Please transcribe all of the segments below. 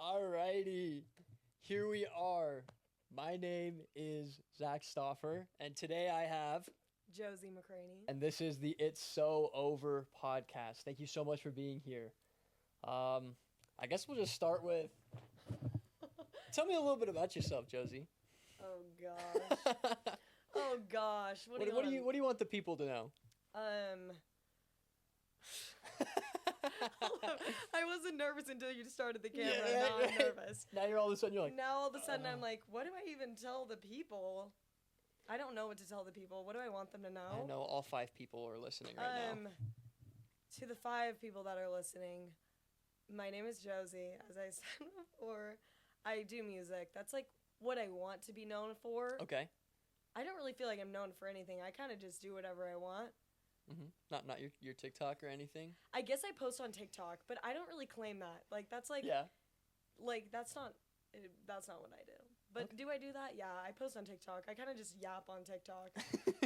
Alrighty, here we are. My name is Zach Stoffer, and today I have, Jozie Mccraney. and this is the It's So Over podcast. Thank you so much for being here. I guess we'll just start with, tell me a little bit about yourself, Jozie. Oh gosh. Oh gosh. What do you want the people to know? I wasn't nervous until you started the camera. Yeah, Now right. I'm nervous. Now you're all of a sudden, you're like, Now all of a sudden I'm like, what do I even tell the people? I don't know what to tell the people. What do I want them to know? I know all 5 people are listening right now. To the 5 people that are listening, my name is Jozie. As I said before, I do music. That's like what I want to be known for. Okay. I don't really feel like I'm known for anything. I kind of just do whatever I want. Not your TikTok or anything? I guess I post on TikTok, but I don't really claim that. Like, that's like, Yeah. like, that's not what I do. But Okay. Do I do that? Yeah, I post on TikTok. I kind of just yap on TikTok.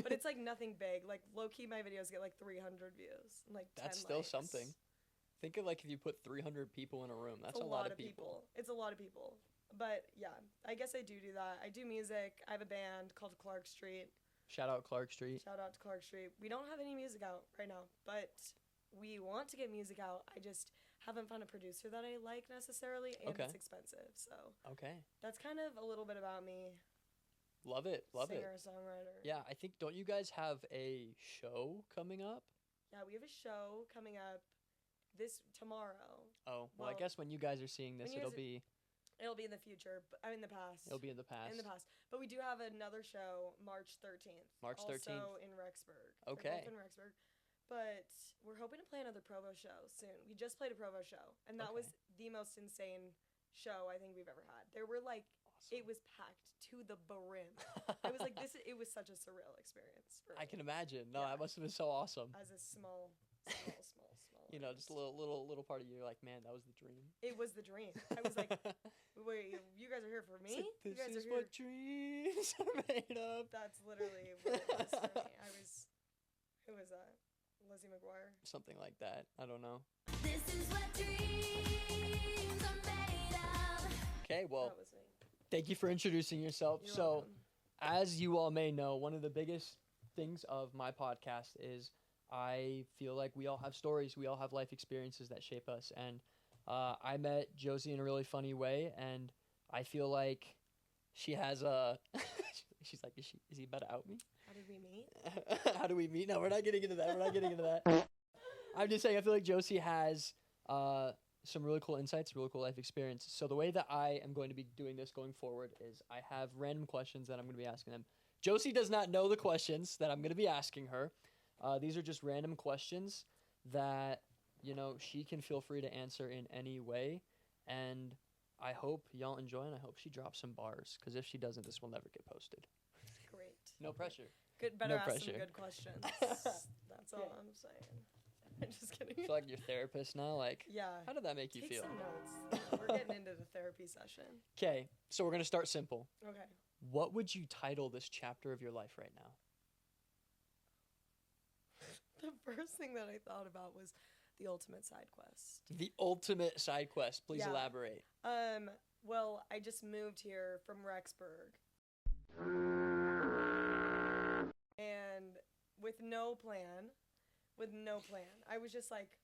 But it's like nothing big. Like, low-key, my videos get like 300 views. And, like, 10 That's still likes. something. Think of like if you put 300 people in a room. That's It's a lot of people. It's a lot of people. But yeah, I guess I do that. I do music. I have a band called Clark Street. Shout out Clark Street. Shout out to Clark Street. We don't have any music out right now, but we want to get music out. I just haven't found a producer that I like necessarily, and Okay. it's expensive. So Okay. that's kind of a little bit about me. Love it. Love it. Singer, songwriter. Yeah, I think, don't you guys have a show coming up? Yeah, we have a show coming up tomorrow. Oh, well, I Well, guess when you guys are seeing this, when you it'll guys be It'll be in the future, but in the past. it'll be in the past. In the past. But we do have another show March 13th. March 13th. Also in Rexburg. Okay. They're both in Rexburg. But we're hoping to play another Provo show soon. We just played a Provo show, and that Okay. was the most insane show I think we've ever had. There were like it was packed to the brim. I was like it was such a surreal experience for me I can imagine. No, Yeah. that must have been so awesome. as a small You know, just a artist. little part of you like, man, that was the dream. It was the dream. I was like, wait, you guys are here for It's me? like, You this guys is are here. what dreams are made of. That's literally what it was for me. Who was that? Lizzie McGuire? Something like that. I don't know. This is what dreams are made of. Okay, well, That was me. thank you for introducing yourself. You're So, welcome. as you all may know, one of the biggest things of my podcast is I feel like we all have stories, we all have life experiences that shape us. And I met Jozie in a really funny way, and I feel like she has a. She's like, is he about to out me? How did we meet? How do we meet? No, we're not getting into that. We're not getting into that. I'm just saying, I feel like Jozie has some really cool insights, really cool life experience. So the way that I am going to be doing this going forward is I have random questions that I'm going to be asking them. Jozie does not know the questions that I'm going to be asking her. These are just random questions that, you know, she can feel free to answer in any way. And I hope y'all enjoy, and I hope she drops some bars, because if she doesn't, this will never get posted. Great. No pressure. Good. Better No ask pressure. some good questions. That's all I'm saying. I'm just I kidding. feel like your therapist now. Like, Yeah. how did that make you Take feel? some notes. We're getting into the therapy session. Okay, so we're going to start simple. Okay. What would you title this chapter of your life right now? The first thing that I thought about was the ultimate side quest. The ultimate side quest. Please Yeah. elaborate. Well, I just moved here from Rexburg. And with no plan, I was just like,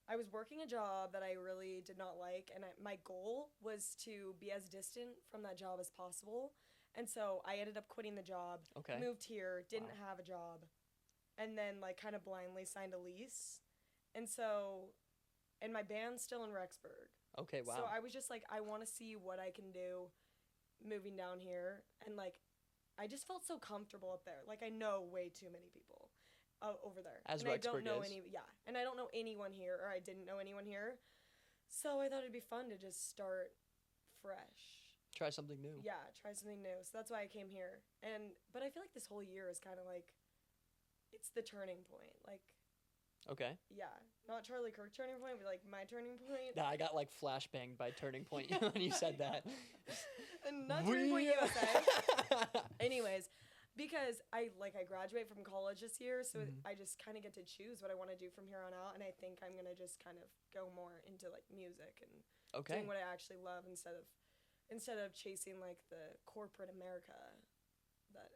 I was working a job that I really did not like, and my goal was to be as distant from that job as possible. And so I ended up quitting the job, Okay. moved here, didn't Wow. have a job, and then like kind of blindly signed a lease. And so, and my band's still in Rexburg. Okay, wow. So I was just like, I want to see what I can do moving down here. And like, I just felt so comfortable up there. Like, I know way too many people over there. As and I don't Rexburg know is. and I don't know anyone here, or I didn't know anyone here. So I thought it'd be fun to just start fresh. Try something new. Yeah, try something new. So that's why I came here. But I feel like this whole year is kind of like, it's the turning point. Like, Okay. yeah, not Charlie Kirk turning point, but like my turning point. Nah, I got like flashbanged by Turning Point when you said that. And not Turning Point USA. Anyways, because I graduate from college this year, so Mhm. I just kind of get to choose what I want to do from here on out, and I think I'm gonna just kind of go more into like music and Okay. doing what I actually love instead of chasing like the corporate America that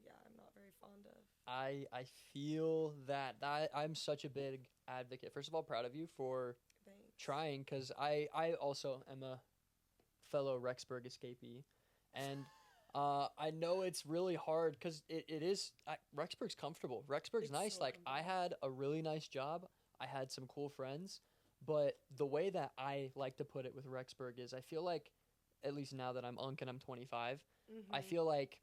yeah, I'm not very fond of. I feel that I'm such a big advocate. First of all, proud of you for Thanks. trying, because I also am a fellow Rexburg escapee, and I know it's really hard because it is Rexburg's comfortable. Rexburg's It's nice. so Like I comfortable. had a really nice job. I had some cool friends, but the way that I like to put it with Rexburg is I feel like, at least now that I'm Unk and I'm 25, I Mm-hmm. feel like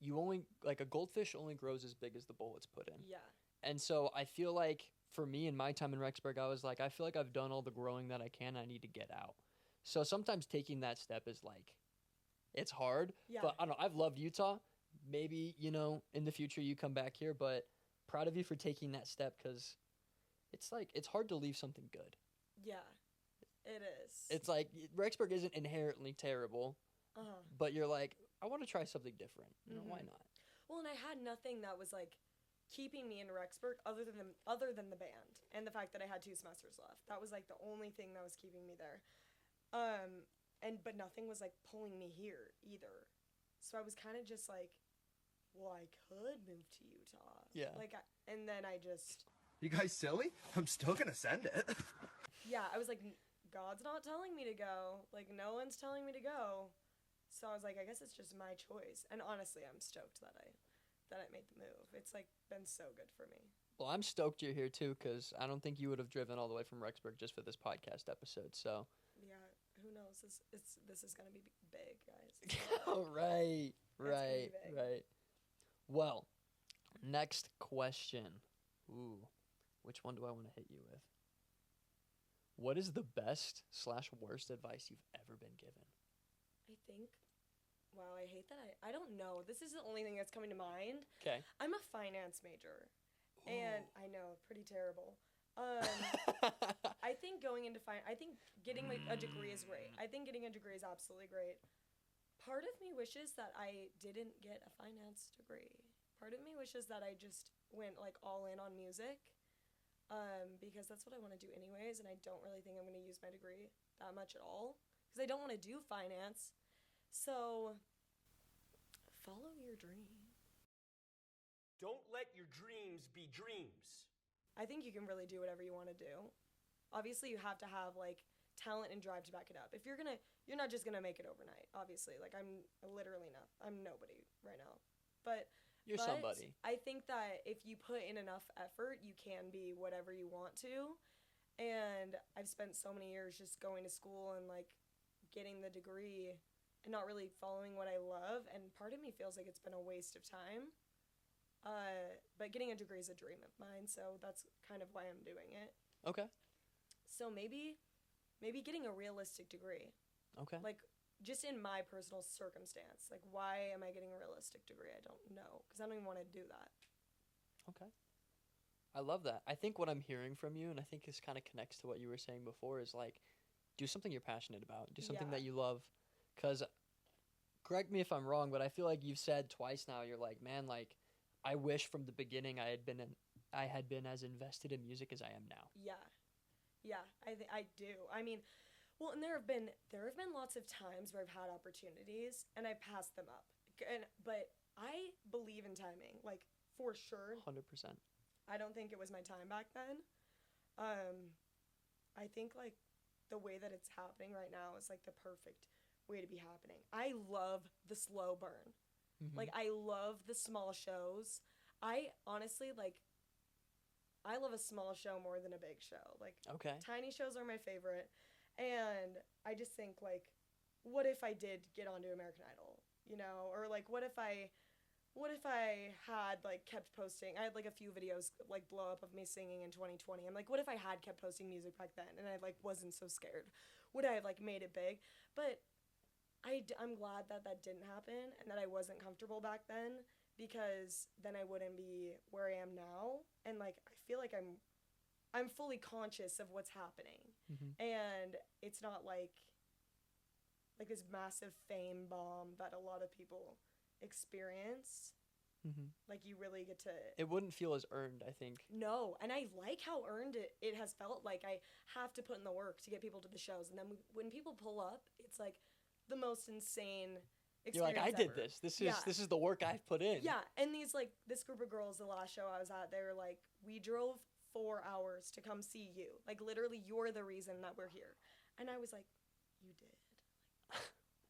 you only like a goldfish only grows as big as the bowl it's put in. Yeah. And so I feel like for me in my time in Rexburg, I was like, I feel like I've done all the growing that I can. I need to get out. So sometimes taking that step is like, it's hard. Yeah. But I don't know. I've loved Utah. Maybe, in the future you come back here, but proud of you for taking that step, because it's like, it's hard to leave something good. Yeah. It is. It's like, Rexburg isn't inherently terrible, uh-huh. but you're like, I want to try something different. Why Mhm. not? Well, and I had nothing that was like keeping me in Rexburg other than the band and the fact that I had 2 semesters left. That was like the only thing that was keeping me there. But nothing was like pulling me here either. So I was kind of just like, well, I could move to Utah. Yeah. And then I just You guys silly? I'm still gonna send it. yeah, I was like, God's not telling me to go. Like no one's telling me to go. So I was like, I guess it's just my choice. And honestly, I'm stoked that I made the move. It's like been so good for me. Well, I'm stoked you're here too, because I don't think you would have driven all the way from Rexburg just for this podcast episode. So, Yeah, who knows? This is gonna be big, guys. right, gonna right, be big. right. Well, next question. Ooh, which one do I want to hit you with? What is the best/worst advice you've ever been given? I think. Wow, I hate that. I don't know. This is the only thing that's coming to mind. Okay. I'm a finance major, and I know, pretty terrible. I think going into I think getting a degree is great. I think getting a degree is absolutely great. Part of me wishes that I didn't get a finance degree. Part of me wishes that I just went like all in on music, because that's what I want to do anyways, and I don't really think I'm going to use my degree that much at all, because I don't want to do finance. So, follow your dream. Don't let your dreams be dreams. I think you can really do whatever you want to do. Obviously, you have to have like talent and drive to back it up. If you're not just gonna make it overnight. Obviously, like I'm nobody right now, but You're but somebody. I think that if you put in enough effort, you can be whatever you want to. And I've spent so many years just going to school and like getting the degree and not really following what I love. And part of me feels like it's been a waste of time. But getting a degree is a dream of mine, so that's kind of why I'm doing it. Okay. So maybe getting a realistic degree. Okay. Like, just in my personal circumstance. Like, why am I getting a realistic degree? I don't know, because I don't even want to do that. Okay. I love that. I think what I'm hearing from you, and I think this kind of connects to what you were saying before, is like, do something you're passionate about. Do something Yeah. that you love. Because, correct me if I'm wrong, but I feel like you've said twice now, you're like, man, like, I wish from the beginning I had been as invested in music as I am now. Yeah, I do. I mean, well, and there have been lots of times where I've had opportunities and I passed them up. But I believe in timing, like for sure. 100%. I don't think it was my time back then. I think like the way that it's happening right now is like the perfect way to be happening. I love the slow burn. Mhm. Like I love the small shows. I honestly like I love a small show more than a big show. Like Okay. tiny shows are my favorite. And I just think like what if I did get onto American Idol, or like what if I had like kept posting. I had like a few videos like blow up of me singing in 2020. I'm like, what if I had kept posting music back then and I like wasn't so scared? Would I have like made it big? But I'm glad that didn't happen and that I wasn't comfortable back then, because then I wouldn't be where I am now. And like I feel like I'm fully conscious of what's happening. Mhm. And it's not like this massive fame bomb that a lot of people experience. Like you really get to. It wouldn't feel as earned, I think. No, and I like how earned it has felt. Like I have to put in the work to get people to the shows, and then when people pull up, it's like the most insane You're experience like, I did ever. this. This Yeah. is the work I've put in. Yeah, and this group of girls, the last show I was at, they were like, we drove 4 hours to come see you. Like literally, you're the reason that we're here. And I was like, you did? Like,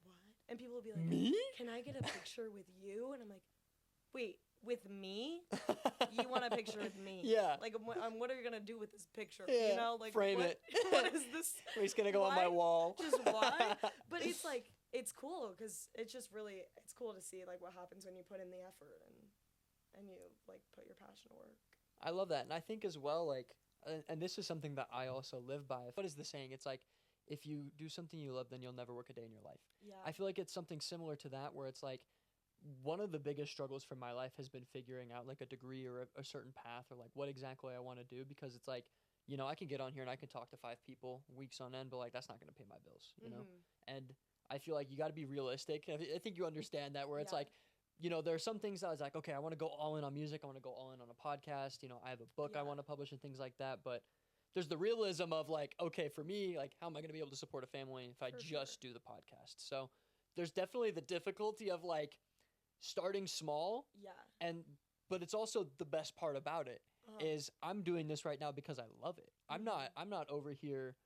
what? And people would be like, Me? can I get a picture with you? And I'm like, wait, with me? You want a picture with me? Yeah. Like, what are you gonna do with this picture? Yeah, You know, like frame what, it. what is this? It's gonna go on my Why? wall. Just why? But it's like it's cool because it's just really it's cool to see like what happens when you put in the effort and you like put your passion to work. I love that, and I think as well, like, and this is something that I also live by. What is the saying? It's like, if you do something you love, then you'll never work a day in your life. Yeah. I feel like it's something similar to that, where it's like, one of the biggest struggles for my life has been figuring out like a degree or a certain path or like what exactly I want to do, because it's like, you know, I can get on here and I can talk to 5 people weeks on end, but like that's not going to pay my bills, you know? And I feel like you got to be realistic. I think you understand that, where it's Yeah. like, you know, there are some things that I was like, okay, I want to go all in on music. I want to go all in on a podcast. You know, I have a book I Yeah. want to publish and things like that. But there's the realism of like, okay, for me, like, how am I going to be able to support a family if I For just do the podcast? So there's definitely the difficulty of like starting small, Yeah. but it's also the best part about it Uh-huh. is I'm doing this right now because I love it. I'm Mhm. not over here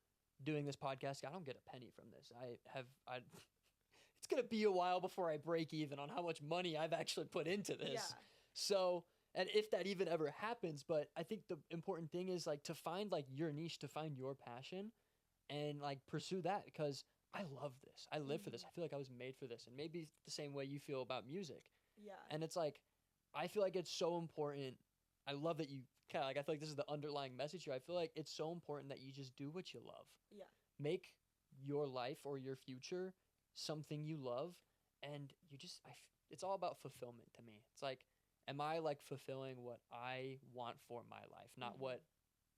doing this podcast. I don't get a penny from this. It's going to be a while before I break even on how much money I've actually put into this. Yeah. So, and if that even ever happens, but I think the important thing is like to find like your niche, to find your passion and like pursue that, because I love this. I live for this. I feel like I was made for this. And maybe the same way you feel about music. Yeah. And it's like, I feel like it's so important. I love that you kind of like, I feel like this is the underlying message here. I feel like it's so important that you just do what you love. Yeah. Make your life or your future something you love. And you just, it's all about fulfillment to me. It's like, am I like fulfilling what I want for my life, not what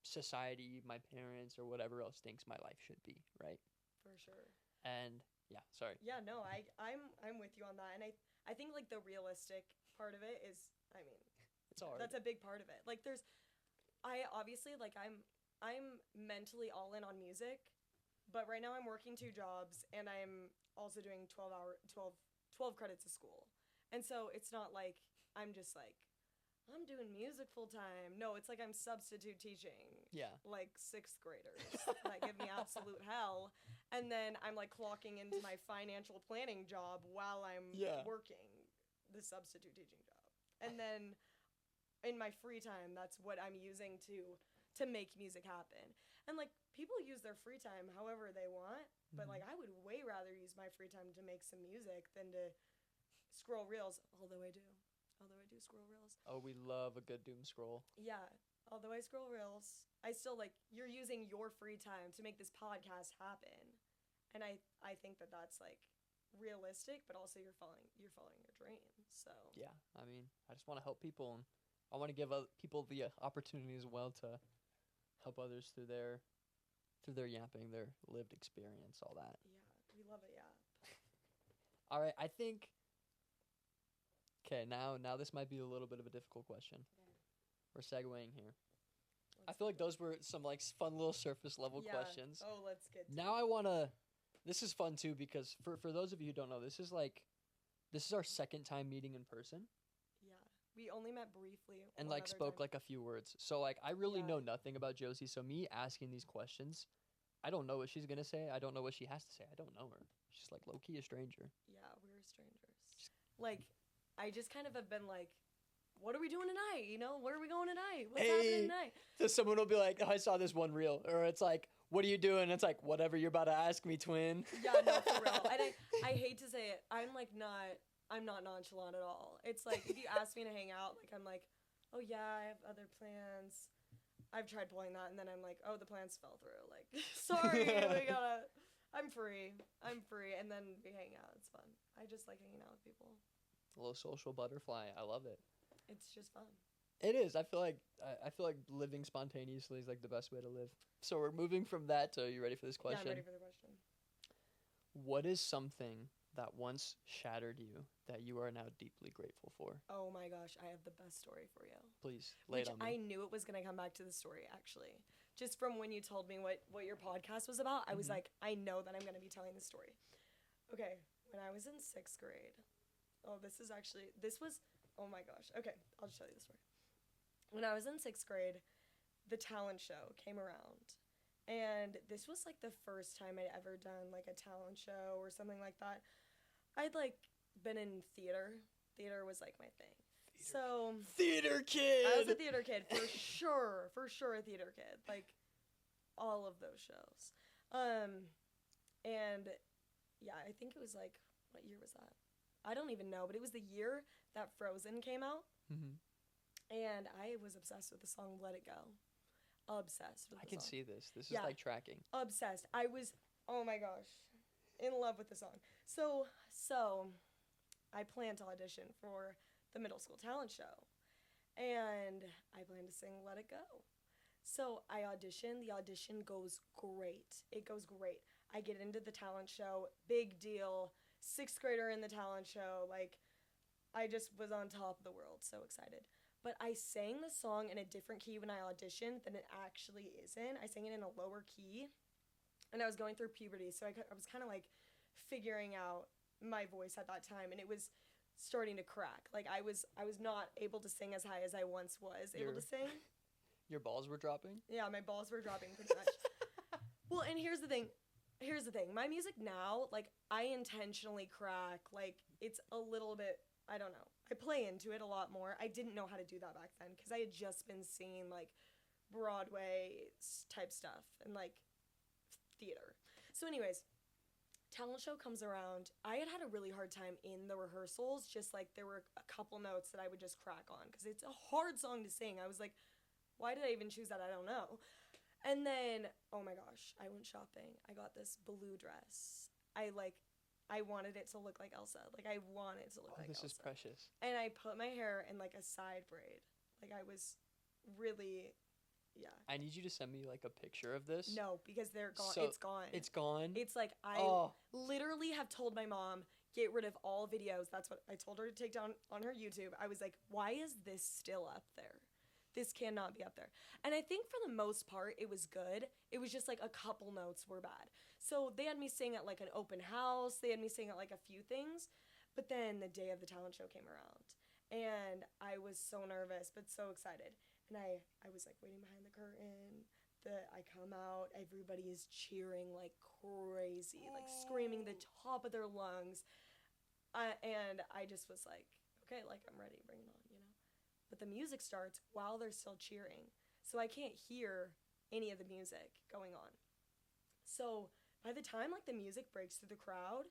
society, my parents, or whatever else thinks my life should be, right? For sure. And yeah, sorry. Yeah, no, I'm with you on that. And I think like the realistic part of it is, I mean, It's hard. that's a big part of it. Like I obviously like I'm mentally all in on music, but right now I'm working 2 jobs and I'm also doing 12 credits of school. And so it's not like I'm just like I'm doing music full time. No, it's like I'm substitute teaching Yeah. like 6th graders that give me absolute hell. And then I'm like clocking into my financial planning job while I'm Yeah. working the substitute teaching job. And then in my free time, that's what I'm using to make music happen. And like people use their free time however they want, but like I would way rather use my free time to make some music than to scroll reels, although I do scroll reels. Oh, we love a good doom scroll. Yeah, although I scroll reels, I still like you're using your free time to make this podcast happen, and I think that that's like realistic, but also you're following your dream. So Yeah, I mean, I just want to help people, and I want to give people the opportunity as well to help others through their yapping, their lived experience, all that. yeah, we love it. Yeah. All right, I think. Okay, now this might be a little bit of a difficult question. We're segueing here. I feel like those were some like fun little surface level Yeah. questions. Oh, let's get to Now I want to. This is fun too, because for those of you who don't know, this is our second time meeting in person, Yeah, we only met briefly and one like other spoke time. like a few words. So like I really Yeah. know nothing about Josie. So me asking these questions, I don't know what she's gonna say. I don't know what she has to say. I don't know her. She's like low key a stranger. Yeah, we're strangers. Like, I just kind of have been like, what are we doing tonight? You know, where are we going tonight? What's Hey. happening tonight? So someone will be like, oh, I saw this one reel, or it's like, what are you doing? It's like, whatever you're about to ask me, twin. Yeah, no, for real. And I hate to say it, I'm not nonchalant at all. It's like, if you ask me to hang out, like, I'm like, oh yeah, I have other plans. I've tried pulling that, and then I'm like, oh, the plans fell through. Like, sorry, I'm free. And then we hang out. It's fun. I just like hanging out with people. A little social butterfly. I love it. It's just fun. It is. I feel like living spontaneously is like the best way to live. So we're moving from that to, you ready for this question? Yeah, I'm ready for the question. What is something that once shattered you that you are now deeply grateful for? Oh my gosh, I have the best story for you. Please lay Which it on I me. knew it was gonna come back to the story actually. Just from when you told me what your podcast was about, I was Mhm. like, I know that I'm gonna be telling the story. Okay, when I was in 6th grade. Oh, this was oh my gosh. Okay, I'll just tell you the story. When I was in 6th grade, the talent show came around. And this was like the first time I'd ever done like a talent show or something like that. I'd like been in theater. Theater was like my thing. So Theater kid. I was a theater kid for sure a theater kid. Like all of those shows. And yeah, I think it was like what year was that? I don't even know, but it was the year that Frozen came out, Mhm. and I was obsessed with the song "Let It Go." Obsessed with I the can song. see this. This is Yeah. like tracking. Obsessed. I was, oh my gosh, in love with the song. So I planned to audition for the middle school talent show, and I planned to sing "Let It Go." So I audition. The audition goes great. It goes great. I get into the talent show. Big deal. 6th grader in the talent show. Like, I just was on top of the world. So excited. But I sang the song in a different key when I auditioned than it actually is in. I sang it in a lower key. And I was going through puberty. So I was kind of like figuring out my voice at that time. And it was starting to crack. Like, I was not able to sing as high as I once was able to sing. Your balls were dropping? Yeah, my balls were dropping pretty much. Well, and here's the thing. My music now, like, I intentionally crack. Like, it's a little bit, I don't know. I play into it a lot more. I didn't know how to do that back then because I had just been singing, like, Broadway type stuff and, like, theater. So, anyways, talent show comes around. I had a really hard time in the rehearsals. Just, like, there were a couple notes that I would just crack on because it's a hard song to sing. I was like, why did I even choose that? I don't know. And then, oh my gosh, I went shopping. I got this blue dress. I wanted it to look like Elsa. Like, I wanted it to look Oh, like this Elsa. is precious. And I put my hair in, like, a side braid. Like, I was really, yeah. I need you to send me like a picture of this. No, because they're gone. So, It's gone. It's gone. It's like, I Oh. literally have told my mom, get rid of all videos. That's what I told her to take down on her YouTube. I was like, why is this still up there? This cannot be up there. And I think for the most part, it was good. It was just like a couple notes were bad. So they had me sing at like an open house. They had me sing at like a few things. But then the day of the talent show came around. And I was so nervous, but so excited. And I was like waiting behind the curtain. I come out. Everybody is cheering like crazy, like screaming the top of their lungs. And I just was like, okay, like I'm ready. Bring it on, you know? But the music starts while they're still cheering. So I can't hear any of the music going on. So by the time like the music breaks through the crowd,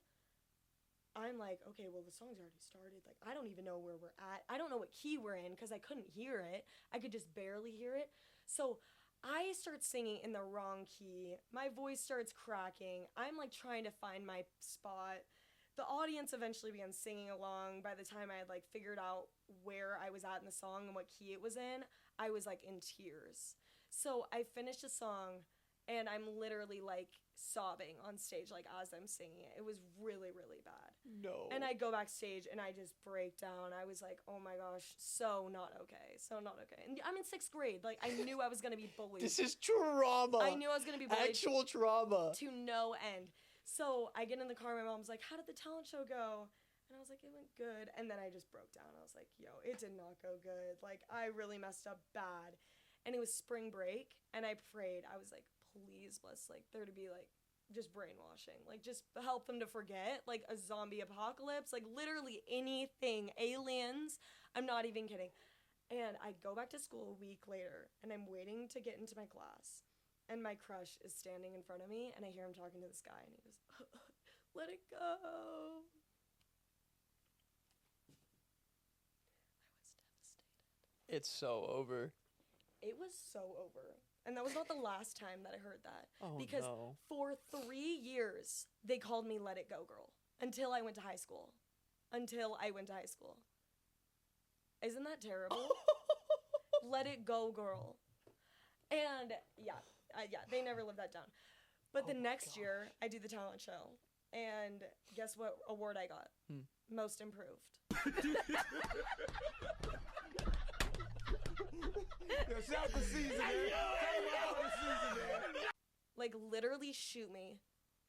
I'm like, okay, well the song's already started. Like I don't even know where we're at. I don't know what key we're in because I couldn't hear it. I could just barely hear it. So I start singing in the wrong key. My voice starts cracking. I'm like trying to find my spot. The audience eventually began singing along. By the time I had like figured out where I was at in the song and what key it was in, I was like in tears. So I finished the song and I'm literally like sobbing on stage like as I'm singing it. It was really, really bad. No. And I go backstage and I just break down. I was like, oh my gosh, so not okay. So not okay. And I'm in 6th grade. Like I knew I was going to be bullied. This is trauma. I knew I was going to be bullied Actual trauma. to no end. So I get in the car, my mom's like, how did the talent show go? And I was like, it went good. And then I just broke down. I was like, yo, it did not go good. Like, I really messed up bad. And it was spring break, and I prayed. I was like, please bless, like, there to be, like, just brainwashing. Like, just help them to forget, like, a zombie apocalypse. Like, literally anything. Aliens. I'm not even kidding. And I go back to school a week later, and I'm waiting to get into my class. And my crush is standing in front of me, and I hear him talking to this guy, and he goes, let it go. I was devastated. It's so over. It was so over. And that was not the last time that I heard that. Oh, because no. for 3 years, they called me Let It Go Girl. Until I went to high school. Isn't that terrible? Let It Go Girl. And, yeah, they never lived that down. But the Oh my next gosh. year, I do the talent show. And guess what award I got? Most improved. Yo, shout out to Season, man. Tell him about the Season, man. Like, literally shoot me.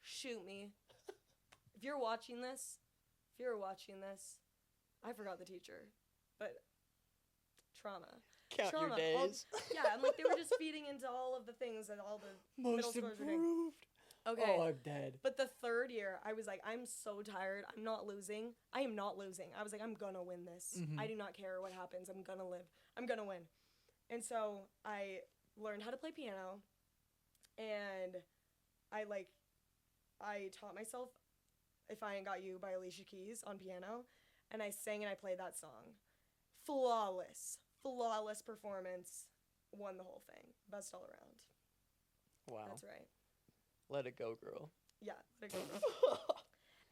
Shoot me. If you're watching this, I forgot the teacher. But trauma. Count your Trauma. days. Yeah, and like they were just feeding into all of the things that all the middle Most schoolers were doing. improved. Okay. Oh, I'm dead. But the third year, I was like, I'm so tired. I'm not losing. I am not losing. I was like, I'm gonna win this. I do not care what happens. I'm gonna live. I'm gonna win. And so I learned how to play piano, and I taught myself "If I Ain't Got You" by Alicia Keys on piano, and I sang and I played that song. Flawless performance. Won the whole thing. Best all around. Wow. That's right. Let it go, girl. Yeah, let it go.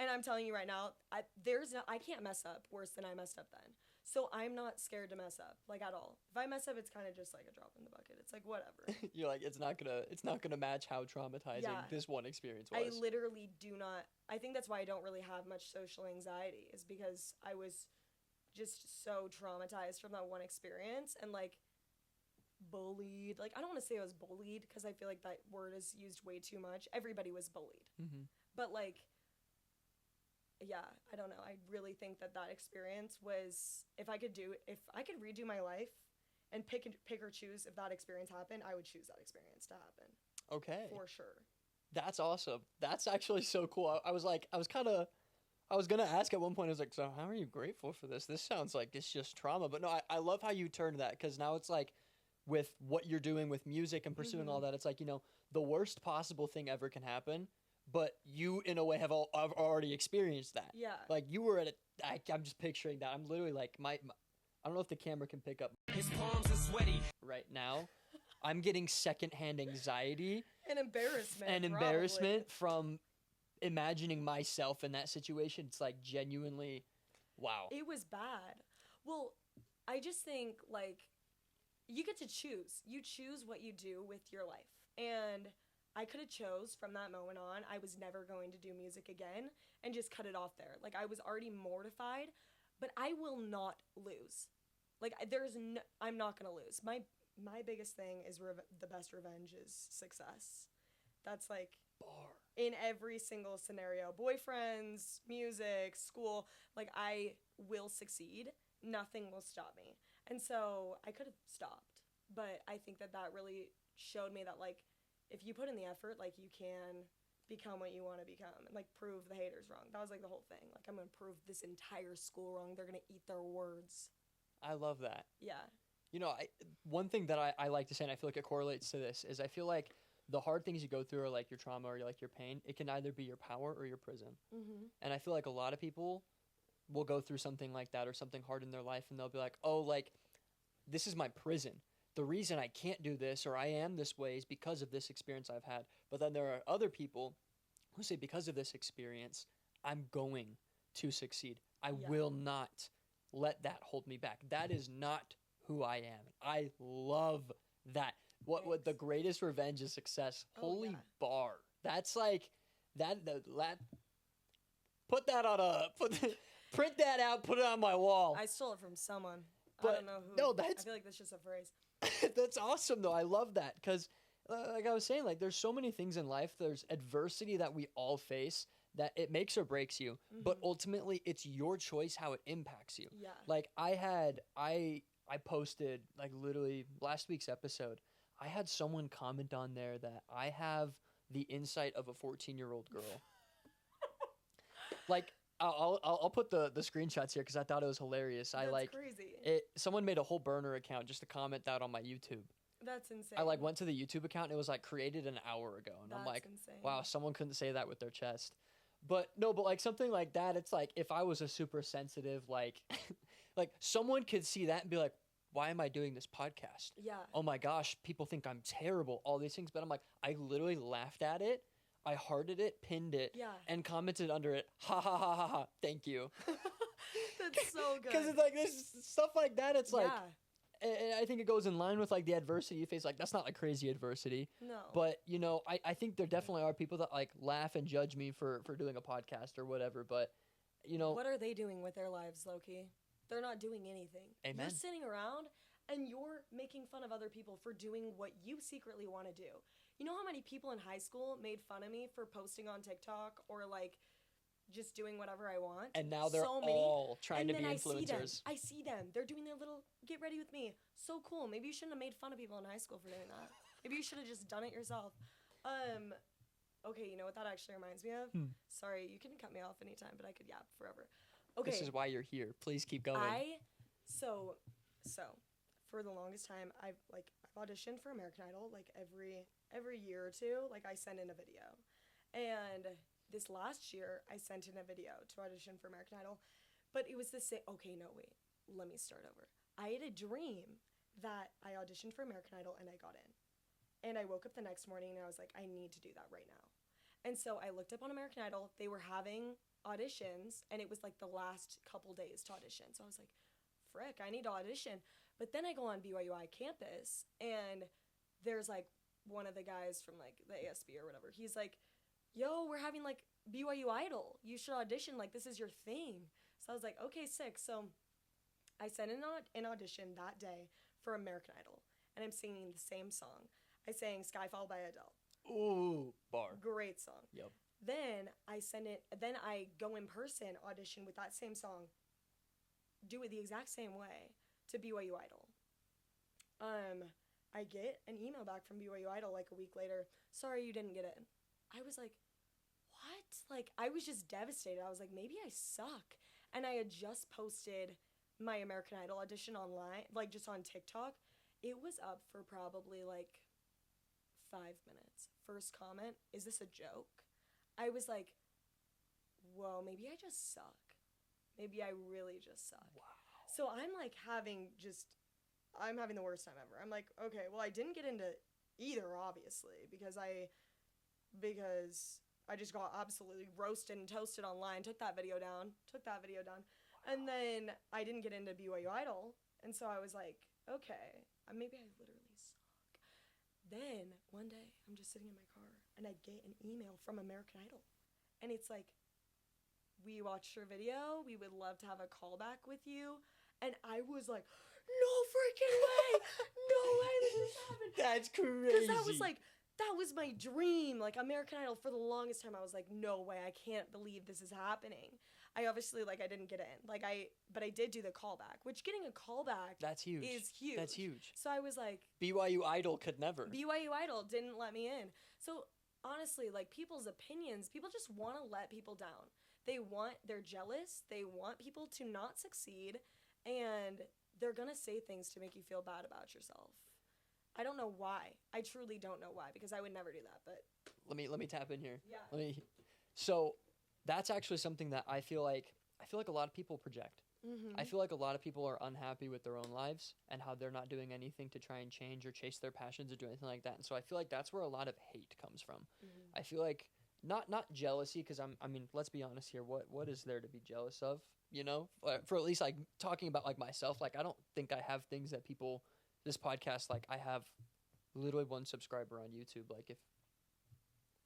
And I'm telling you right now, I can't mess up worse than I messed up then. So I'm not scared to mess up, like, at all. If I mess up, it's kind of just like a drop in the bucket. It's like, whatever. You're like, it's not gonna match how traumatizing Yeah. this one experience I was. literally do not. I think that's why I don't really have much social anxiety, is because I was just so traumatized from that one experience and, like, bullied. Like, I don't want to say I was bullied because I feel like that word is used way too much. Everybody was bullied. But, like, yeah, I don't know. I really think that experience was, if I could redo my life and pick or choose if that experience happened, I would choose that experience to happen. Okay. For sure. That's awesome. That's actually so cool. I was gonna ask at one point, I was like, so how are you grateful for this? This sounds like it's just trauma. But no, I love how you turned that, because now it's like, with what you're doing with music and pursuing all that, it's like, the worst possible thing ever can happen, but you, in a way, have already experienced that. Yeah. Like, you were at I'm just picturing that. I'm literally like, I don't know if the camera can pick up. His palms are sweaty. Right now, I'm getting secondhand anxiety And embarrassment. and probably. embarrassment from imagining myself in that situation. It's like, genuinely, wow. It was bad. Well, I just think, like, you get to choose. You choose what you do with your life. And I could have chose from that moment on, I was never going to do music again and just cut it off there. Like, I was already mortified, but I will not lose. Like, I'm not going to lose. My biggest thing is the best revenge is success. That's like in every single scenario. Boyfriends, music, school. Like, I will succeed. Nothing will stop me. And so I could have stopped. But I think that really showed me that, like, if you put in the effort, like, you can become what you want to become and, like, prove the haters wrong. That was, like, the whole thing. Like, I'm going to prove this entire school wrong. They're going to eat their words. I love that. Yeah. One thing that I like to say, and I feel like it correlates to this, is I feel like the hard things you go through are like your trauma or like your pain. It can either be your power or your prison. And I feel like a lot of people will go through something like that or something hard in their life, and they'll be like, oh, like, this is my prison. The reason I can't do this or I am this way is because of this experience I've had. But then there are other people who say, because of this experience, I'm going to succeed. I will not let that hold me back. That is not who I am. I love that. What the greatest revenge is success. Holy bar. That's like that put that on print that out, put it on my wall. I stole it from someone. But I don't know who. no, that's I feel like that's just a phrase. that's awesome though. I love that, because like I was saying, like, there's so many things in life. There's adversity that we all face that it makes or breaks you, but ultimately it's your choice how it impacts you. Yeah. Like, I posted, like, literally last week's episode, I had someone comment on there that I have the insight of a 14-year-old girl. Like, I'll put the screenshots here because I thought it was hilarious. That's crazy. Someone made a whole burner account just to comment that on my YouTube. That's insane. I like went to the YouTube account and it was like created an hour ago, and I'm like, insane. wow, someone couldn't say that with their chest. But no, but like something like that, it's like if I was a super sensitive, like like someone could see that and be like, why am I doing this podcast? Yeah. Oh my gosh, people think I'm terrible, all these things. But I'm like, I literally laughed at it. I hearted it, pinned it, and commented under it, ha ha ha ha ha, thank you. That's so good. Because it's like this stuff like that, it's like, and I think it goes in line with like the adversity you face. Like that's not like crazy adversity, No. but you know, I think there definitely are people that like laugh and judge me for doing a podcast or whatever. But you know, What are they doing with their lives, Loki? They're not doing anything. Amen. You're sitting around and you're making fun of other people for doing what you secretly want to do. You know how many people in high school made fun of me for posting on TikTok or like just doing whatever I want? and now they're So many. all trying And to be then influencers. I see them. They're doing their little get ready with me. So cool. Maybe you shouldn't have made fun of people in high school for doing that. Maybe you should have just done it yourself. Okay, you know what that actually reminds me of? Sorry, you can cut me off anytime, but I could yap forever. Okay. This is why you're here. Please keep going. So for the longest time I've auditioned for American Idol like every year or two. Like I send in a video. And this last year I sent in a video to audition for American Idol, but it was the same. Okay, no, wait. Let me start over. I had a dream that I auditioned for American Idol and I got in. And I woke up the next morning and I was like, I need to do that right now. And so I looked up on American Idol. They were having auditions, and it was like the last couple days to audition. So I was like, frick, I need to audition. But then I go on BYUI campus, and there's like one of the guys from like the ASB or whatever. He's like, yo, we're having like BYU Idol. You should audition. Like, this is your thing. So I was like, okay, sick. So I sent in an audition that day for American Idol, and I'm singing the same song. I sang Skyfall by Adele. Ooh, bar. Great song. Yep. Then I go in person, audition with that same song, do it the exact same way to BYU Idol. I get an email back from BYU Idol like a week later. Sorry, you didn't get in. I was like, what? Like, I was just devastated. I was like, maybe I suck. And I had just posted my American Idol audition online, like just on TikTok. It was up for probably like 5 minutes. First comment, is this a joke? I was like, whoa, maybe I just suck. Maybe I really just suck. Wow. So I'm like having the worst time ever. I'm like, okay, well, I didn't get into either, obviously, because I just got absolutely roasted and toasted online, took that video down. And then I didn't get into BYU Idol. And so I was like, okay, maybe I literally suck. Then one day I'm just sitting in my car and I get an email from American Idol. And it's like, we watched your video. We would love to have a callback with you. And I was like, no freaking way. No way this is happening. That's crazy. Because that was my dream. Like, American Idol, for the longest time, I was like, no way. I can't believe this is happening. I obviously, I didn't get in. But I did do the callback, which getting a callback That's huge. is huge. That's huge. So I was like, BYU Idol could never. BYU Idol didn't let me in. So honestly, people's opinions, people just want to let people down. They're jealous. They want people to not succeed, and they're going to say things to make you feel bad about yourself. I don't know why. I truly don't know why, because I would never do that, but Let me tap in here. yeah. So that's actually something that I feel like a lot of people project. Mm-hmm. I feel like a lot of people are unhappy with their own lives and how they're not doing anything to try and change or chase their passions or do anything like that. And so I feel like that's where a lot of hate comes from. Mm-hmm. I feel like not jealousy, because I mean, let's be honest here. What is there to be jealous of? You know, for at least talking about myself. I don't think I have things that people. This podcast, I have literally 1 subscriber on YouTube. If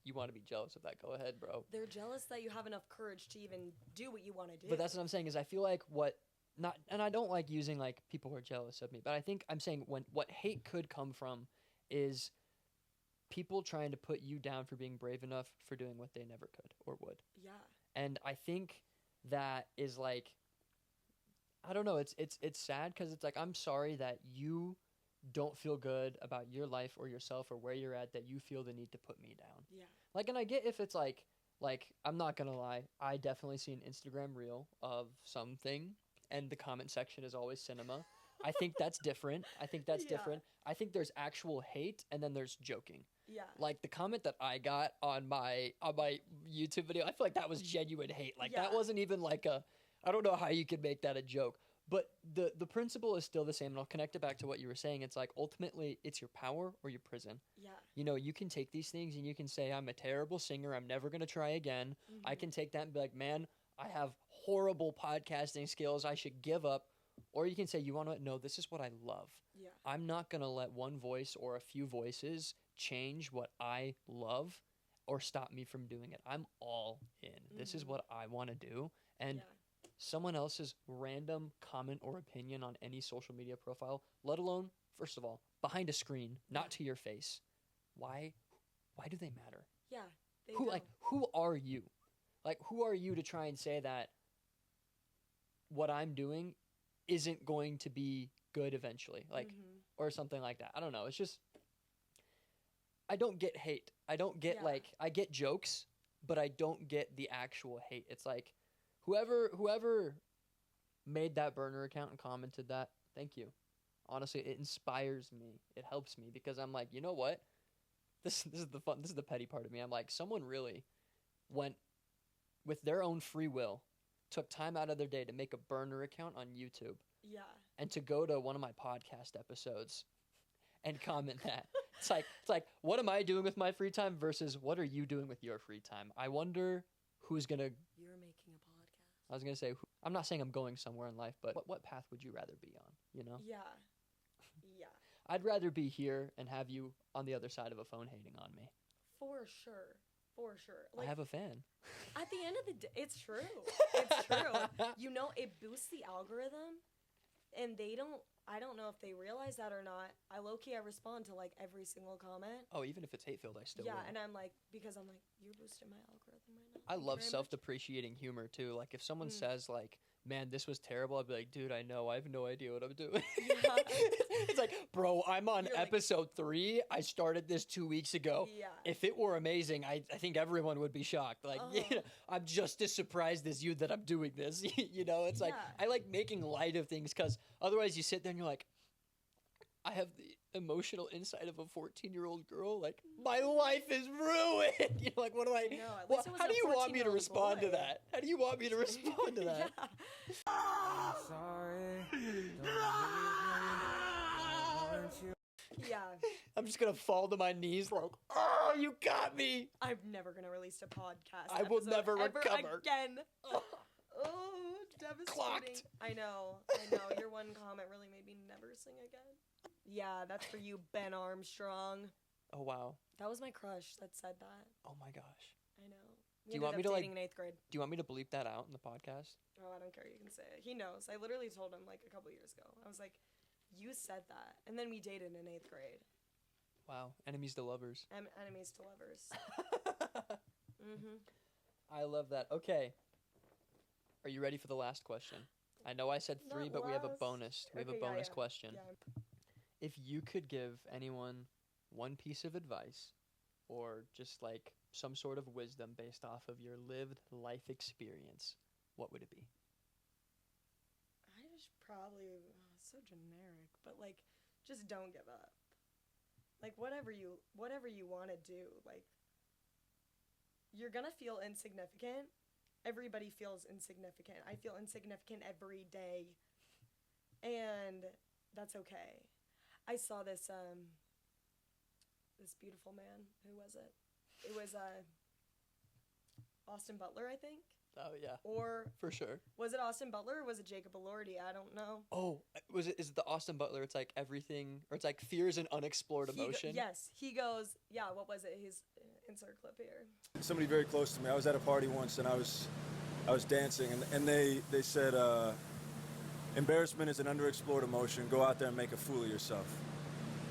you want to be jealous of that, go ahead, bro. They're jealous that you have enough courage to even do what you want to do. But that's what I'm saying is I feel like and I don't like using people who are jealous of me, but I think I'm saying what hate could come from is people trying to put you down for being brave enough for doing what they never could or would. Yeah. And I think that is I don't know, it's sad, because it's I'm sorry that you don't feel good about your life or yourself or where you're at, that you feel the need to put me down. Yeah. And I get if it's I'm not gonna lie, I definitely see an Instagram reel of something and the comment section is always cinema. I think that's different. I think that's Yeah. different. I think there's actual hate and then there's joking. Yeah. The comment that I got on my YouTube video, I feel like that was genuine hate. That Yeah. wasn't even I don't know how you could make that a joke. But the principle is still the same, and I'll connect it back to what you were saying. It's ultimately it's your power or your prison. Yeah. You know, you can take these things and you can say, I'm a terrible singer, I'm never going to try again. I can take that and be like, man, I have horrible podcasting skills, I should give up. Or you can say, you want to know, this is what I love. Yeah. I'm not going to let one voice or a few voices change what I love or stop me from doing it. I'm all in. This is Mhm. what I want to do. And Yeah. someone else's random comment or opinion on any social media profile, let alone, first of all, behind a screen, not Yeah. to your face. Why do they matter? Yeah. They Who don't. who are you? Like, who are you to try and say that what I'm doing isn't going to be good eventually? Like, Mhm. or something like that. I don't know. It's just, I don't get hate. I don't get Yeah. like, I get jokes, but I don't get the actual hate. It's like, whoever made that burner account and commented that, thank you. Honestly, it inspires me. It helps me because I'm like, you know what? This is the fun. This is the petty part of me. I'm like, someone really went with their own free will, took time out of their day to make a burner account on YouTube Yeah. and to go to one of my podcast episodes and comment that. It's like, what am I doing with my free time versus what are you doing with your free time? I wonder who's gonna. You're making a podcast. I was gonna say, I'm not saying I'm going somewhere in life, but what path would you rather be on? You know, Yeah. Yeah. I'd rather be here and have you on the other side of a phone hating on me. For sure. For sure. I have a fan. At the end of the day, it's true. It's true. You know, it boosts the algorithm, and I don't know if they realize that or not. I low-key, I respond to, like, every single comment. Oh, even if it's hate-filled, I still Yeah, will. and I'm like, because I'm like, you're boosting my algorithm right now. I Thank you love very much." self-depreciating humor, too. Like, if someone Mm. says, like, man, this was terrible, I'd be like, dude, I know. I have no idea what I'm doing. Yeah. It's like, bro, I'm on You're like- episode 3. I started this 2 weeks ago. Yeah. If it were amazing, I think everyone would be shocked. Like, you Uh-huh. know, I'm just as surprised as you that I'm doing this. You know, it's like, Yeah. I like making light of things because otherwise you sit there and you're like, I have the emotional insight of a 14-year-old girl. Like, my life is ruined. You know, like, what do I... No, at Well, least it was how a do you want me to 14-year-old respond to boy. that? How do you want me to respond to that? Yeah. Sorry. Yeah. I'm just gonna fall to my knees like, oh, you got me. I'm never gonna release a podcast. I will episode never ever recover. again. Oh, Oh, devastating. Clocked. I know. Your one comment really made me never sing again. Yeah, that's for you, Ben Armstrong. oh wow. That was my crush that said that. Oh my gosh. I know. Do you want me to, like- dating in 8th grade? Do you want me to bleep that out in the podcast? Oh, I don't care. You can say it. He knows. I literally told him like a couple years ago. I was like, "You said that," and then we dated in 8th grade. Wow. Enemies to lovers. Enemies to lovers. Mhm. I love that. Okay. Are you ready for the last question? I know I said 3, Not but we have a last. bonus. We have Okay, a yeah, bonus yeah. question. Yeah. If you could give anyone one piece of advice or just like some sort of wisdom based off of your lived life experience, what would it be? I just probably so generic, but like, just don't give up. Like whatever you want to do, like you're gonna feel insignificant. Everybody feels insignificant. I feel insignificant every day, and that's okay. I saw this this beautiful man. Who was it? It was Austin Butler, I think. Oh yeah, Or for sure. was it Austin Butler or was it Jacob Elordi? I don't know. Oh, is it the Austin Butler? It's like everything, or it's like fear is an unexplored emotion. Yes, he goes. Yeah, what was it? His insert clip here. Somebody very close to me. I was at a party once and I was dancing and they said embarrassment is an underexplored emotion. Go out there and make a fool of yourself.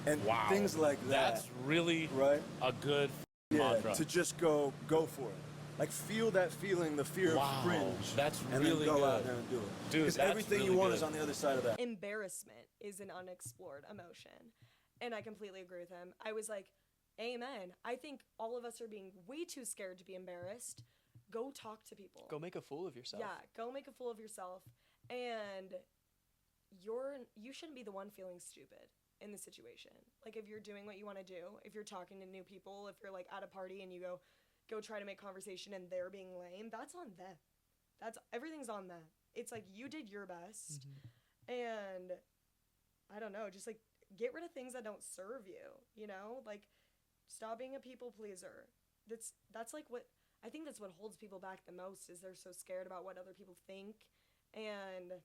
And Wow. things like that. That's really right? a good Yeah, mantra. to just go for it. Like feel that feeling, the fear Wow, of cringe. that's and really then go out good. there and do it. Dude, Because that's everything really you want good. is on the other side of that. Embarrassment is an unexplored emotion, and I completely agree with him. I was like, amen. I think all of us are being way too scared to be embarrassed. Go talk to people. Go make a fool of yourself. Yeah, go make a fool of yourself, and you shouldn't be the one feeling stupid in the situation. Like if you're doing what you want to do, if you're talking to new people, if you're like at a party and you go try to make conversation and they're being lame, that's on them. Everything's on them. It's like you did your best, and I don't know, just like get rid of things that don't serve you. You know, like stop being a people pleaser. That's like what I think that's what holds people back the most is they're so scared about what other people think, and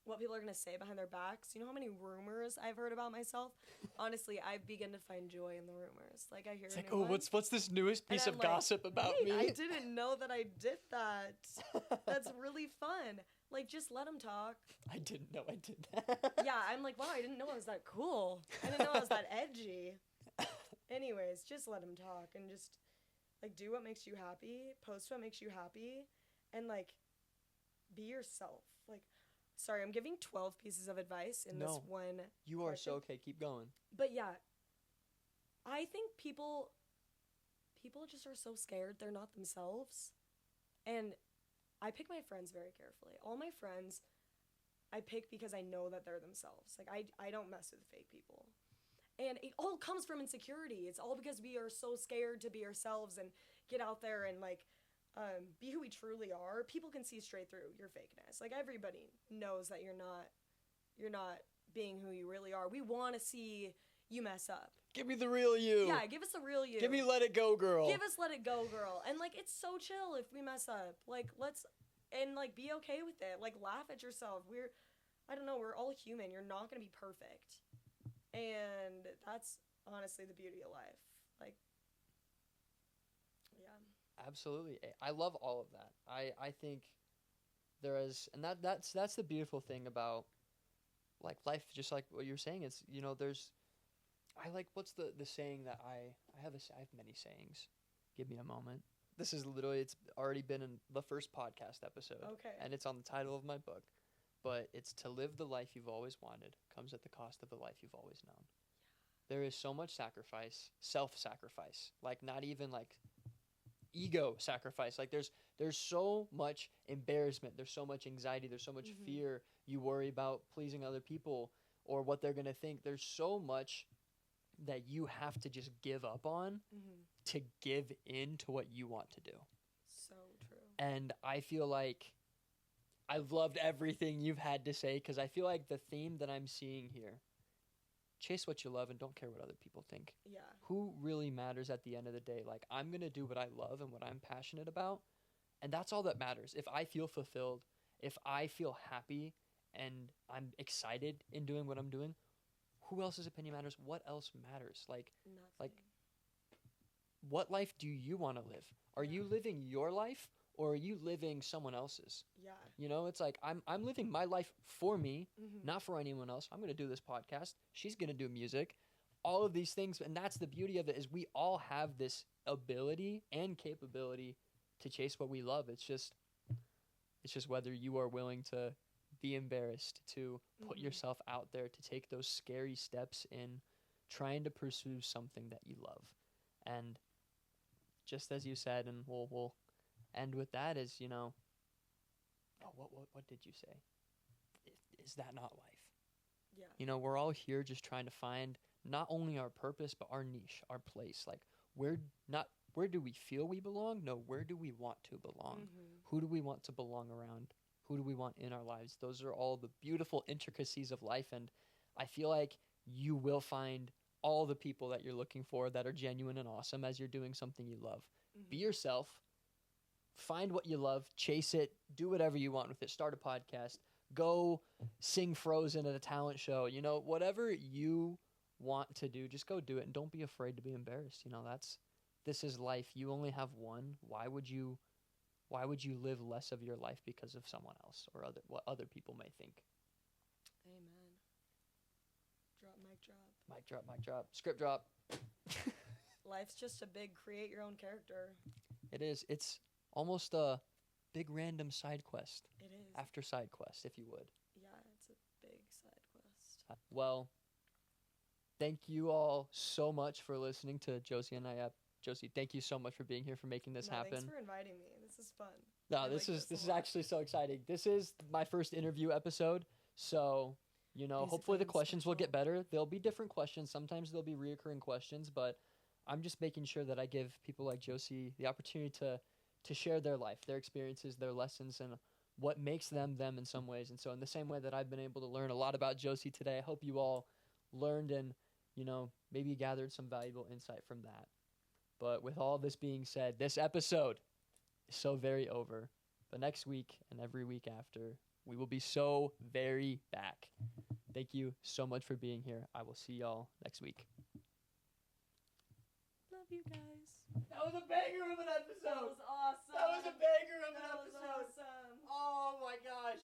what people are going to say behind their backs. You know how many rumors I've heard about myself? Honestly, I've begun to find joy in the rumors. Like, I hear It's a like, new oh, one, what's this newest and piece I'm of like, gossip about "Wait, me? I didn't know that I did that. That's really fun. Like, just let them talk. I didn't know I did that. Yeah, I'm like, wow, I didn't know I was that cool. I didn't know I was that edgy. Anyways, just let them talk and just, like, do what makes you happy, post what makes you happy, and, like, be yourself. Like, sorry, I'm giving 12 pieces of advice in this No. one. You are so question. okay. Keep going. But yeah, I think people just are so scared they're not themselves. And I pick my friends very carefully. All my friends I pick because I know that they're themselves. Like, I don't mess with fake people. And it all comes from insecurity. It's all because we are so scared to be ourselves and get out there and, like, be who we truly are. People can see straight through your fakeness. Like, everybody knows that you're not being who you really are. We want to see you mess up. Give me the real you. Yeah, give us the real you. Give me Let It Go, girl. Give us Let It Go, girl. And, like, it's so chill if we mess up. Like, like, be okay with it. Like, laugh at yourself. I don't know, we're all human. You're not going to be perfect. And that's honestly the beauty of life. Like, yeah. Absolutely. I love all of that. I think there is, and that's the beautiful thing about, like, life, just like what you're saying. It's, I like, what's the saying that I have many sayings. Give me a moment. This is literally, it's already been in the first podcast episode. Okay. And it's on the title of my book. But it's to live the life you've always wanted comes at the cost of the life you've always known. There is so much sacrifice, self-sacrifice, like not even like ego sacrifice. Like there's so much embarrassment, there's so much anxiety, there's so much fear. You worry about pleasing other people or what they're going to think. There's so much that you have to just give up on to give in to what you want to do. So true. And I feel like I've loved everything you've had to say because I feel like the theme that I'm seeing here, chase what you love and don't care what other people think. Yeah. Who really matters at the end of the day? Like, I'm going to do what I love and what I'm passionate about, and that's all that matters. If I feel fulfilled, if I feel happy and I'm excited in doing what I'm doing, who else's opinion matters? What else matters? Like, what life do you want to live? Are you living your life or are you living someone else's? Yeah. It's like I'm living my life for me, not for anyone else. I'm going to do this podcast. She's going to do music. All of these things, and that's the beauty of it, is we all have this ability and capability to chase what we love. It's just whether you are willing to be embarrassed, to put yourself out there, to take those scary steps in trying to pursue something that you love. And just as you said, and we'll end with that, is, what did you say? Is that not life? Yeah. We're all here just trying to find not only our purpose, but our niche, our place. Like, where do we feel we belong? No, where do we want to belong? Who do we want to belong around? Who do we want in our lives? Those are all the beautiful intricacies of life, and I feel like you will find all the people that you're looking for that are genuine and awesome as you're doing something you love. Be yourself. Find what you love. Chase it. Do whatever you want with it. Start a podcast. Go sing Frozen at a talent show. Whatever you want to do, just go do it, and don't be afraid to be embarrassed. This is life. You only have one. Why would you live less of your life because of someone else or what other people may think? Amen. Mic drop. Mic drop, mic drop. Script drop. Life's just a big create your own character. It is. It's almost a big random side quest. It is. After side quest, if you would. Yeah, it's a big side quest. Well, thank you all so much for listening to Jozie and I. Jozie, thank you so much for being here, for making this happen. Thanks for inviting me. This is fun. No, I this like is this a is lot. actually so exciting. This is my first interview episode, so hopefully the Basically questions will get special. better. There'll be different questions. Sometimes there'll be reoccurring questions, but I'm just making sure that I give people like Jozie the opportunity to share their life, their experiences, their lessons, and what makes them them in some ways. And so in the same way that I've been able to learn a lot about Jozie today, I hope you all learned and maybe gathered some valuable insight from that. But with all this being said, this episode is so very over. But next week and every week after, We will be so very back. Thank you so much for being here. I will see y'all next week. Love you guys. That was a banger of an episode. That was awesome. That was a banger of an That was episode. awesome. Oh my gosh.